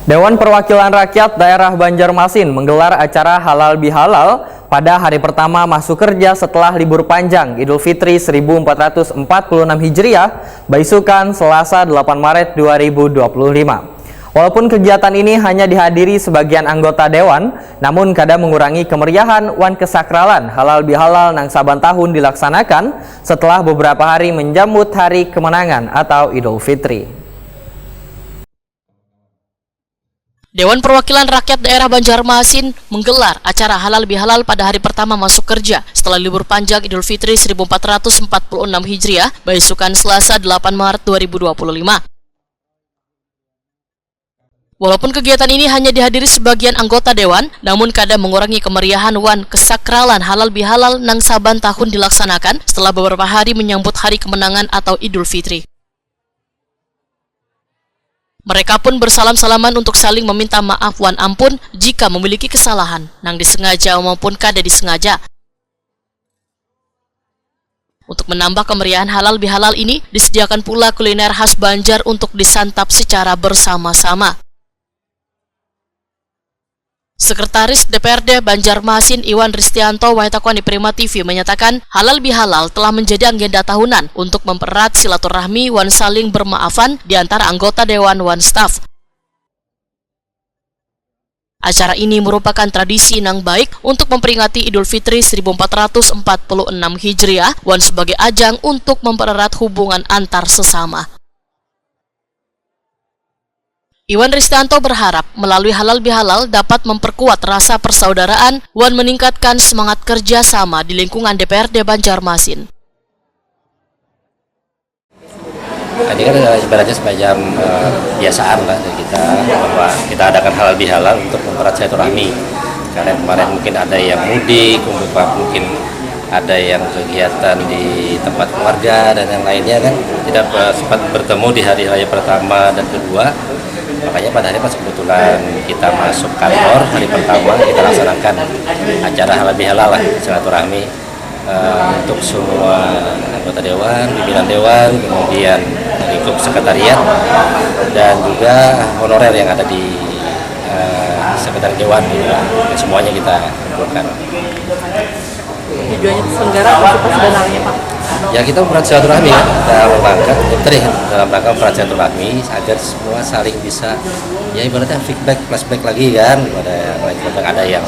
Dewan Perwakilan Rakyat Daerah Banjarmasin menggelar acara Halal Bihalal pada hari pertama masuk kerja setelah libur panjang Idul Fitri 1446 Hijriah, beisukan Selasa 8 Maret 2025. Walaupun kegiatan ini hanya dihadiri sebagian anggota Dewan, namun kadang mengurangi kemeriahan wan kesakralan Halal Bihalal nang saban tahun dilaksanakan setelah beberapa hari menjambut hari kemenangan atau Idul Fitri. Dewan Perwakilan Rakyat Daerah Banjarmasin menggelar acara Halal Bihalal pada hari pertama masuk kerja setelah libur panjang Idul Fitri 1446 Hijriah, beisukan Selasa 8 Maret 2025. Walaupun kegiatan ini hanya dihadiri sebagian anggota Dewan, namun kadang mengurangi kemeriahan wan kesakralan Halal Bihalal nang saban tahun dilaksanakan setelah beberapa hari menyambut hari kemenangan atau Idul Fitri. Mereka pun bersalam-salaman untuk saling meminta maaf wan ampun jika memiliki kesalahan, nang disengaja maupun kada disengaja. Untuk menambah kemeriahan Halal Bihalal ini, disediakan pula kuliner khas Banjar untuk disantap secara bersama-sama. Sekretaris DPRD Banjarmasin Iwan Ristianto Wahitakuan di Prima TV menyatakan Halal Bihalal telah menjadi agenda tahunan untuk mempererat silaturahmi wan saling bermaafan di antara anggota Dewan wan Staf. Acara ini merupakan tradisi nang baik untuk memperingati Idul Fitri 1446 Hijriah wan sebagai ajang untuk mempererat hubungan antar sesama. Iwan Ristianto berharap melalui Halal Bihalal dapat memperkuat rasa persaudaraan wan meningkatkan semangat kerjasama di lingkungan DPRD Banjarmasin. Tadi kan ibaratnya semacam kebiasaan lah dari kita bahwa kita adakan Halal Bihalal untuk mempererat silaturahmi. Karena kemarin mungkin ada yang mudik, mungkin ada yang kegiatan di tempat keluarga dan yang lainnya kan tidak sempat bertemu di hari raya pertama dan kedua. Makanya pada hari pas kebetulan kita masuk kantor hari pertama kita laksanakan acara Halal Bihalal lah, silaturahmi untuk semua anggota Dewan, pimpinan Dewan, kemudian lingkup sekretariat dan juga honorer yang ada di sekretariat Dewan, semuanya kita kumpulkan. Tujuannya selenggara apa sih sebenarnya Pak? Ya kita mempererat silaturahmi dalam rangka mempererat silaturahmi agar semua saling bisa ya ibaratnya feedback, flashback lagi kan ada yang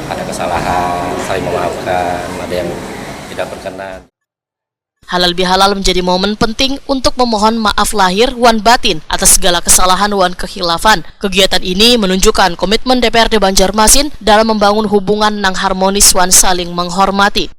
ada kesalahan, saling memaafkan, ada yang tidak berkenan. Halal Bihalal menjadi momen penting untuk memohon maaf lahir wan batin atas segala kesalahan wan kekhilafan. Kegiatan ini menunjukkan komitmen DPRD Banjarmasin dalam membangun hubungan nang harmonis wan saling menghormati.